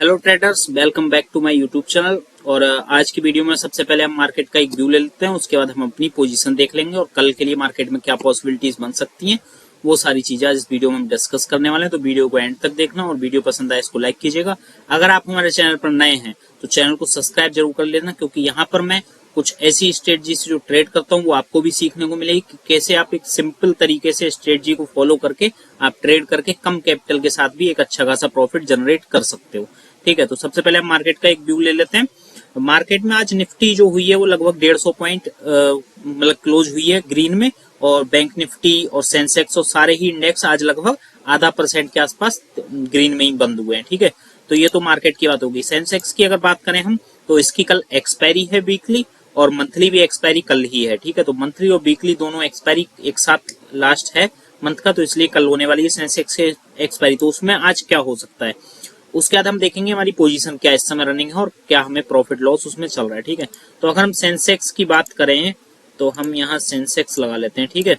Hello traders, welcome back to my YouTube channel. और आज की वीडियो में सबसे पहले हम मार्केट का एक व्यू ले लेते हैं, उसके बाद हम अपनी पोजीशन देख लेंगे और कल के लिए मार्केट में क्या पॉसिबिलिटीज बन सकती हैं वो सारी चीजें आज इस वीडियो में हम डिस्कस करने वाले हैं। तो वीडियो को एंड तक देखना और वीडियो पसंद आए इसको लाइक कीजिएगा। अगर आप हमारे चैनल पर नए हैं तो चैनल को सब्सक्राइब जरूर कर लेना, क्योंकि यहाँ पर मैं कुछ ऐसी स्ट्रेटजी से जो ट्रेड करता हूँ वो आपको भी सीखने को मिलेगी कि कैसे आप एक सिंपल तरीके से स्ट्रेटजी को फॉलो करके आप ट्रेड करके कम कैपिटल के साथ भी एक अच्छा खासा प्रॉफिट जनरेट कर सकते हो। ठीक है, तो सबसे पहले हम मार्केट का एक व्यू ले लेते हैं। मार्केट में आज निफ्टी जो हुई है वो लगभग 150 पॉइंट मतलब क्लोज हुई है ग्रीन में, और बैंक निफ्टी और सेंसेक्स और सारे ही इंडेक्स आज लगभग आधा % के आसपास ग्रीन में ही बंद हुए हैं। ठीक है, तो ये तो मार्केट की बात होगी। सेंसेक्स की अगर बात करें हम तो इसकी कल एक्सपायरी है वीकली, और मंथली भी एक्सपायरी कल ही है। ठीक है, तो मंथली और वीकली दोनों एक्सपायरी एक साथ लास्ट है मंथ का, तो इसलिए कल होने वाली है सेंसेक्स से एक्सपायरी। तो उसमें आज क्या हो सकता है उसके बाद हम देखेंगे हमारी पोजीशन क्या इस समय रनिंग है और क्या हमें प्रॉफिट लॉस उसमें चल रहा है। ठीक है, तो अगर हम सेंसेक्स की बात करें तो हम यहाँ सेंसेक्स लगा लेते हैं। ठीक है,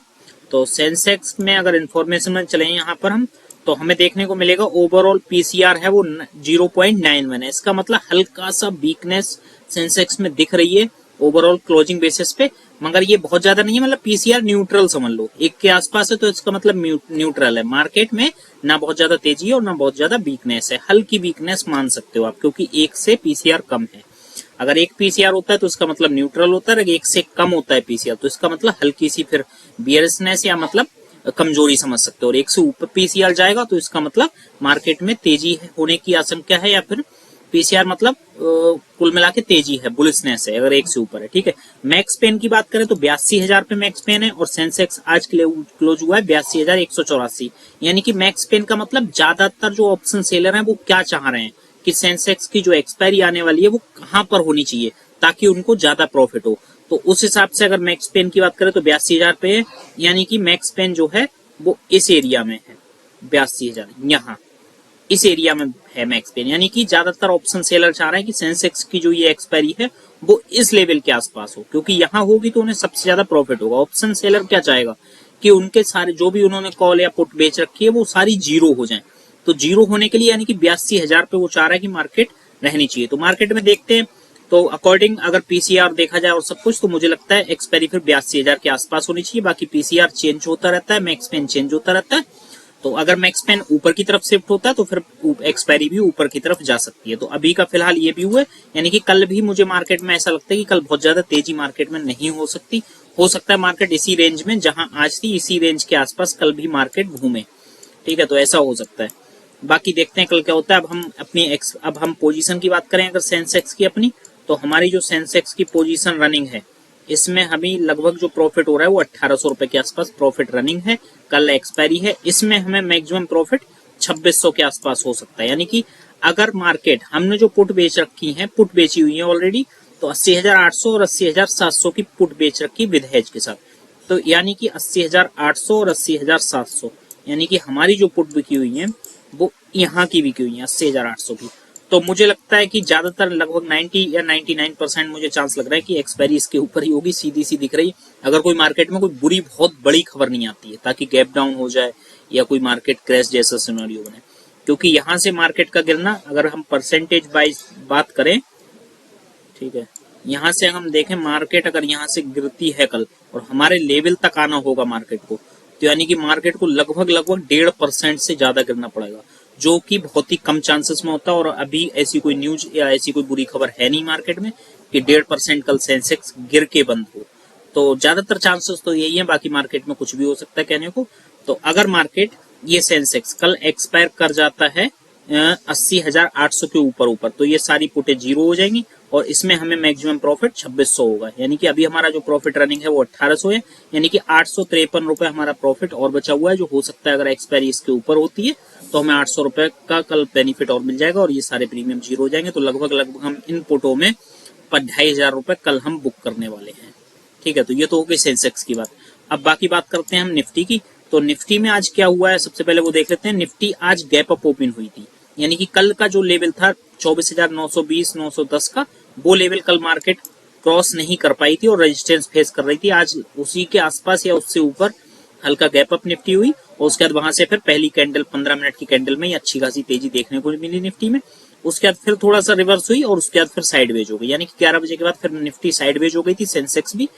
तो सेंसेक्स में अगर इंफॉर्मेशन में चले यहाँ पर हम तो हमें देखने को मिलेगा ओवरऑल पीसीआर है वो 0.91 है। इसका मतलब हल्का सा वीकनेस सेंसेक्स में दिख रही है ओवरऑल क्लोजिंग बेसिस पे, मगर ये बहुत ज्यादा नहीं है। मतलब पीसीआर न्यूट्रल समझ लो, एक के आसपास है तो इसका मतलब न्यूट्रल है। मार्केट में ना बहुत ज्यादा तेजी है और ना बहुत ज्यादा वीकनेस है, हल्की वीकनेस मान सकते हो आप, क्योंकि एक से पीसीआर कम है। अगर एक पीसीआर होता है तो इसका मतलब न्यूट्रल होता है, अगर एक से कम होता है पीसीआर तो इसका मतलब हल्की सी फिर बियरनेस या मतलब कमजोरी समझ सकते हो। और एक से ऊपर पीसीआर जाएगा तो इसका मतलब मार्केट में तेजी होने की आशंका है, या फिर पीसीआर मतलब कुल मिला के तेजी है, बुलिशनेस है अगर एक से ऊपर है। ठीक है, मैक्स पेन की बात करें तो 82,000 पे मैक्स पेन है, और सेंसेक्स आज के लिए क्लोज हुआ है 82,184। यानी कि मैक्स पेन का मतलब ज्यादातर जो ऑप्शन सेलर हैं वो क्या चाह रहे हैं कि सेंसेक्स की जो एक्सपायरी आने वाली है वो कहां पर होनी चाहिए ताकि उनको ज्यादा प्रॉफिट हो। तो उस हिसाब से अगर मैक्स पेन की बात करें तो 82,000 पे है, यानी कि मैक्स पेन जो है वो इस एरिया में है। 82,000 यहाँ इस एरिया में है मैक्स पेन, यानी कि ज्यादातर ऑप्शन सेलर चाह रहे हैं कि सेंसेक्स की जो ये एक्सपायरी है वो इस लेवल के आसपास हो, क्योंकि यहाँ होगी तो उन्हें सबसे ज्यादा प्रॉफिट होगा। ऑप्शन सेलर क्या चाहेगा कि उनके सारे जो भी उन्होंने कॉल या पुट बेच रखी है वो सारी जीरो हो जाए। तो जीरो होने के लिए यानी कि 82,000 पे वो चाह रहा है कि मार्केट रहनी चाहिए। तो मार्केट में देखते हैं, तो अकॉर्डिंग अगर पीसीआर देखा जाए और सब कुछ, तो मुझे लगता है एक्सपायरी फिर 82,000 के आसपास होनी चाहिए। बाकी पीसीआर चेंज होता रहता है, मैक्स पेन चेंज होता रहता है, तो अगर मैक्स पेन ऊपर की तरफ शिफ्ट होता है तो फिर एक्सपायरी भी ऊपर की तरफ जा सकती है। तो अभी का फिलहाल ये भी हुआ है, यानी कि कल भी मुझे मार्केट में ऐसा लगता है कि कल बहुत ज्यादा तेजी मार्केट में नहीं हो सकती। हो सकता है मार्केट इसी रेंज में जहां आज थी इसी रेंज के आसपास कल भी मार्केट घूमे। ठीक है, तो ऐसा हो सकता है। बाकी देखते हैं कल क्या होता है। अब हम पोजीशन की बात करें अगर सेंसेक्स की अपनी, तो हमारी जो सेंसेक्स की पोजीशन रनिंग है इसमें हमें लगभग जो प्रॉफिट हो रहा है वो 1,800 रुपए के आसपास प्रॉफिट रनिंग है। कल एक्सपायरी है, इसमें हमें मैक्सिमम प्रॉफिट 2,600 के आसपास हो सकता है। यानी कि अगर मार्केट हमने जो पुट बेच रखी है, पुट बेची हुई है ऑलरेडी, तो 80,800 और 80,700 की पुट बेच रखी विद हेज के साथ। तो यानी कि 80,800 और 80,700, यानी कि हमारी जो पुट बिकी हुई है वो यहाँ की बिकी हुई है 80,800 की। तो मुझे लगता है कि ज्यादातर लगभग 90 या 99% मुझे चांस लग रहा है कि एक्सपायरी इसके ऊपर ही होगी, सीधी सी दिख रही है। अगर कोई मार्केट में कोई बुरी बहुत बड़ी खबर नहीं आती है ताकि गैप डाउन हो जाए या कोई मार्केट क्रैश जैसा सिनेरियो बने, क्योंकि यहाँ से मार्केट का गिरना अगर हम परसेंटेज वाइज बात करें, ठीक है, यहाँ से हम देखें मार्केट अगर यहाँ से गिरती है कल और हमारे लेवल तक आना होगा मार्केट को, तो यानी कि मार्केट को लगभग 1.5% से ज्यादा गिरना पड़ेगा, जो कि बहुत ही कम चांसेस में होता है। और अभी ऐसी कोई न्यूज या ऐसी कोई बुरी खबर है नहीं मार्केट में कि 1.5% कल सेंसेक्स गिर के बंद हो। तो ज्यादातर चांसेस तो यही है, बाकी मार्केट में कुछ भी हो सकता है कहने को। तो अगर मार्केट ये सेंसेक्स कल एक्सपायर कर जाता है 80,800 के ऊपर तो ये सारी पुटें जीरो हो जाएंगी और इसमें हमें मैक्सिमम प्रॉफिट 2,600 होगा। यानी कि अभी हमारा जो प्रॉफिट रनिंग है वो 1,800 है, यानी कि 853 रुपए हमारा प्रॉफिट और बचा हुआ है, जो हो सकता है अगर एक्सपायरी इसके ऊपर होती है तो हमें 800 रुपए का कल बेनिफिट और मिल जाएगा और ये सारे प्रीमियम जीरो हो जाएंगे। तो लगभग हम इन पुटों में 2,500 रुपए कल हम बुक करने वाले हैं। ठीक है, तो ये तो हो गई सेंसेक्स की बात। अब बाकी बात करते हैं हम निफ्टी की। तो निफ्टी में आज क्या हुआ है सबसे पहले वो देख लेते हैं। निफ्टी आज गैप अप ओपन हुई थी, यानी कि कल का जो लेवल था 24,920 910 का, वो लेवल कल मार्केट क्रॉस नहीं कर पाई थी और रेजिस्टेंस फेस कर रही थी। आज उसी के आसपास या उससे ऊपर हल्का गैप अप निफ्टी हुई और उसके बाद वहां से फिर पहली कैंडल 15 मिनट की कैंडल में ही अच्छी खासी तेजी देखने को मिली निफ्टी में। उसके बाद फिर थोड़ा सा रिवर्स हुई और उसके बाद फिर साइडवेज हो गई, यानी कि 11 बजे के बाद फिर निफ्टी साइडवेज हो गई थी, सेंसेक्स भी।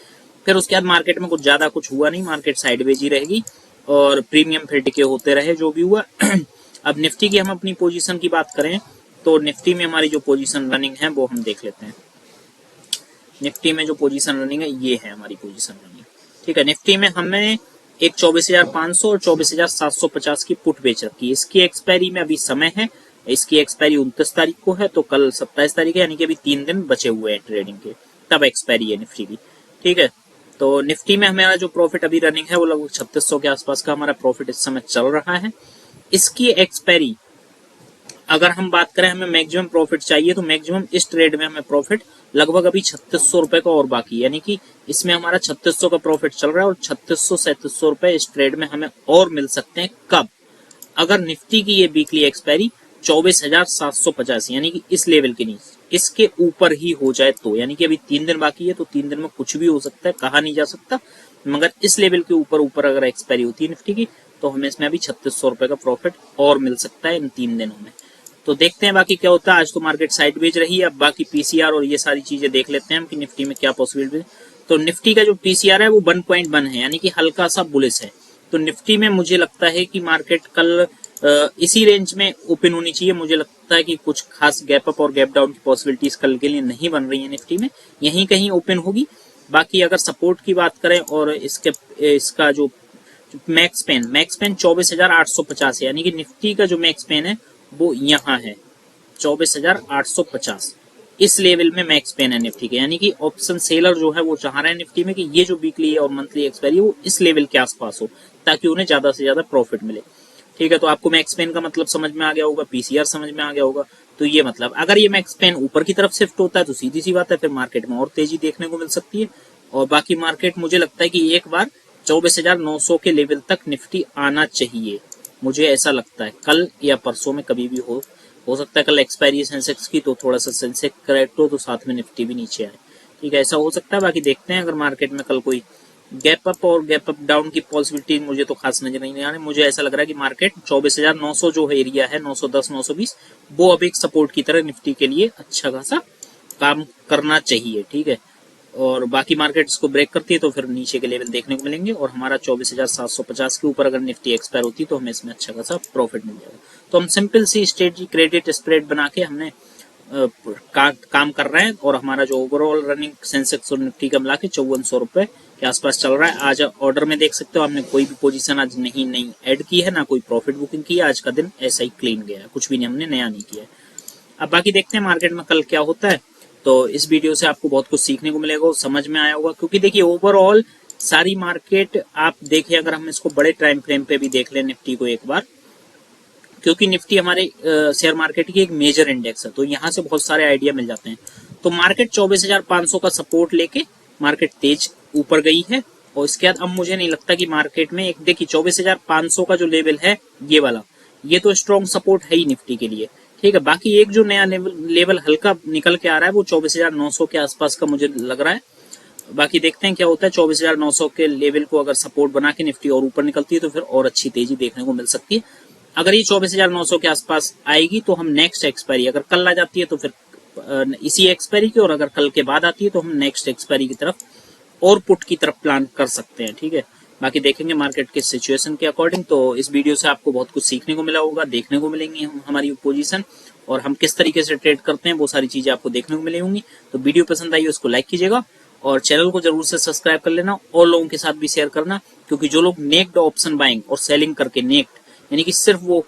फिर उसके बाद मार्केट में कुछ ज्यादा कुछ हुआ नहीं, मार्केट साइडवेज ही रहेगी और प्रीमियम फिर टिके होते रहे जो भी हुआ। अब निफ्टी की हम अपनी पोजीशन की बात करें तो निफ्टी में हमारी जो पोजीशन रनिंग है वो हम देख लेते हैं। निफ्टी में जो पोजीशन रनिंग है ये है हमारी पोजीशन रनिंग, ठीक है। निफ्टी में हमने एक 24,500 और 24,750 की पुट बेच रखी है। इसकी एक्सपायरी में अभी समय है, इसकी एक्सपायरी 29 तारीख को है, तो कल 27 तारीख है, यानी कि अभी 3 दिन बचे हुए हैं ट्रेडिंग के, तब एक्सपायरी है निफ्टी की, ठीक है। तो निफ्टी में हमारा जो प्रॉफिट अभी रनिंग है वो लगभग 3600 के आसपास का हमारा प्रॉफिट इस समय चल रहा है। इसकी एक्सपायरी अगर हम बात करें, हमें मैक्सिमम प्रॉफिट चाहिए तो मैक्सिमम इस ट्रेड में हमें प्रॉफिट लगभग अभी 3600 रुपए का और बाकी, यानी कि इसमें हमारा 3600 का प्रॉफिट चल रहा है और 3600-3700 रुपए इस ट्रेड में हमें और मिल सकते हैं। कब? अगर निफ्टी की ये वीकली एक्सपायरी 24,750 यानी कि इस लेवल के नीचे, इसके ऊपर ही हो जाए तो, यानी कि अभी 3 दिन बाकी है, तो 3 दिन में कुछ भी हो सकता है, कहा नहीं जा सकता, मगर इस लेवल के ऊपर अगर एक्सपायरी होती है निफ्टी की तो हमें इसमें अभी 3600 रुपए का प्रॉफिट और मिल सकता है इन 3 दिनों में। तो देखते हैं बाकी क्या होता है। आज तो मार्केट साइडवेज रही है, अब बाकी पीसीआर और ये सारी चीजें देख लेते हैं हम कि निफ्टी में क्या पॉसिबिलिटी है। तो निफ्टी का जो पीसीआर है वो 1.1 है, यानी कि हल्का सा बुलिश है। तो निफ्टी में मुझे लगता है कि मार्केट कल इसी रेंज में ओपन होनी चाहिए। मुझे लगता है कि कुछ खास गैप अप और गैप डाउन की पॉसिबिलिटीज कल के लिए नहीं बन रही है निफ्टी में, यहीं कहीं ओपन होगी। बाकी अगर सपोर्ट की बात करें और इसका जो मैक्स पेन 24,850 है, यानी कि निफ्टी का जो मैक्स पेन है वो यहाँ है 24,850, इस लेवल में मैक्स पेन है निफ्टी के, यानी कि ऑप्शन सेलर जो है वो चाह रहे हैं निफ्टी में कि ये जो वीकली और मंथली एक्सपायरी वो इस लेवल के आसपास हो ताकि उन्हें ज्यादा से ज्यादा प्रॉफिट मिले, ठीक है। तो आपको मैक्स पेन का मतलब समझ में आ गया होगा, पीसीआर समझ में आ गया होगा। तो ये मतलब अगर ये मैक्स पेन ऊपर की तरफ शिफ्ट होता है तो सीधी सी बात है फिर मार्केट में और तेजी देखने को मिल सकती है। और बाकी मार्केट मुझे लगता है कि एक बार 24,900 के लेवल तक निफ्टी आना चाहिए, मुझे ऐसा लगता है। कल या परसों में कभी भी हो सकता है कल एक्सपायरी सेंसेक्स की तो थोड़ा सा सेंसेक्स करेक्ट हो तो साथ में निफ्टी भी नीचे आए, ठीक है, ऐसा हो सकता है। बाकी देखते हैं अगर मार्केट में कल कोई गैप अप और गैप अप डाउन की पॉसिबिलिटी मुझे तो खास नजर नहीं आ रही। मुझे ऐसा लग रहा है कि मार्केट 24,900 जो एरिया है 910-920 वो अब एक सपोर्ट की तरह निफ्टी के लिए अच्छा खासा काम करना चाहिए, ठीक है। और बाकी मार्केट इसको ब्रेक करती है तो फिर नीचे के लेवल देखने को मिलेंगे और हमारा 24,750 के ऊपर अगर निफ्टी एक्सपायर होती है तो हमें इसमें अच्छा खासा प्रॉफिट मिल जाएगा। तो हम सिंपल सी स्ट्रेटजी क्रेडिट स्प्रेड बना के हमने काम कर रहे हैं और हमारा जो ओवरऑल रनिंग सेंसेक्स और निफ्टी का मिला के 5400 रुपए के आसपास चल रहा है। आज ऑर्डर में देख सकते हो हमने कोई भी पोजीशन आज नहीं ऐड की है, ना कोई प्रॉफिट बुकिंग की है। आज का दिन ऐसा ही क्लीन गया है, कुछ भी नहीं हमने नया नहीं किया है। अब बाकी देखते हैं मार्केट में कल क्या होता है। तो इस वीडियो से आपको बहुत कुछ सीखने को मिलेगा, समझ में आया होगा, क्योंकि देखिए ओवरऑल सारी मार्केट आप देखिए, अगर हम इसको बड़े टाइम फ्रेम पे भी देख लें निफ्टी को एक बार, क्योंकि निफ्टी हमारे शेयर मार्केट की एक मेजर इंडेक्स है तो यहाँ से बहुत सारे आइडिया मिल जाते हैं। तो मार्केट 24,500 का सपोर्ट लेके मार्केट तेज ऊपर गई है और इसके बाद अब मुझे नहीं लगता कि मार्केट में एक, देखिए 24,500 का जो लेवल है ये वाला, ये तो स्ट्रॉन्ग सपोर्ट है ही निफ्टी के लिए, ठीक है। बाकी एक जो नया लेवल हल्का निकल के आ रहा है वो 24,900 के आसपास का मुझे लग रहा है। बाकी देखते हैं क्या होता है। 24,900 के लेवल को अगर सपोर्ट बना के निफ्टी और ऊपर निकलती है तो फिर और अच्छी तेजी देखने को मिल सकती है। अगर ये 24,900 के आसपास आएगी तो हम नेक्स्ट एक्सपायरी अगर कल आ जाती है तो फिर इसी एक्सपायरी की, और अगर कल के बाद आती है तो हम नेक्स्ट एक्सपायरी की तरफ और पुट की तरफ प्लान कर सकते हैं, ठीक है। बाकी देखेंगे मार्केट के सिचुएशन के अकॉर्डिंग। तो इस वीडियो से आपको बहुत कुछ सीखने को मिला होगा, देखने को मिलेंगी हमारी पोजीशन और हम किस तरीके से ट्रेड करते हैं वो सारी चीजें आपको देखने को मिली होंगी। तो वीडियो पसंद आई उसको लाइक कीजिएगा और चैनल को जरूर से सब्सक्राइब कर लेना और लोगों के साथ भी शेयर करना, क्योंकि जो लोग नेक्ड ऑप्शन बाइंग और सेलिंग करके, नेक्ड यानी कि सिर्फ वो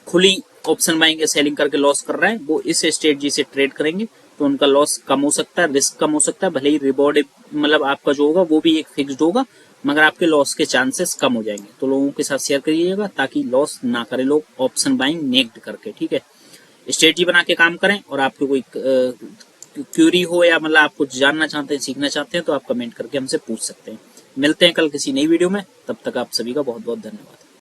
खुली ऑप्शन बाइंग या सेलिंग करके लॉस कर रहे हैं, वो इस स्ट्रेटजी से ट्रेड करेंगे तो उनका लॉस कम हो सकता है, रिस्क कम हो सकता है। भले ही रिवॉर्ड मतलब आपका जो होगा वो भी एक फिक्स्ड होगा, मगर आपके लॉस के चांसेस कम हो जाएंगे। तो लोगों के साथ शेयर करिएगा ताकि लॉस ना करे लोग ऑप्शन बाइंग नेक्ड करके, ठीक है। स्ट्रेटजी बना के काम करें और आपको कोई क्यूरी हो या मतलब आप कुछ जानना चाहते हैं, सीखना चाहते हैं तो आप कमेंट करके हमसे पूछ सकते हैं। मिलते हैं कल किसी नई वीडियो में, तब तक आप सभी का बहुत बहुत धन्यवाद।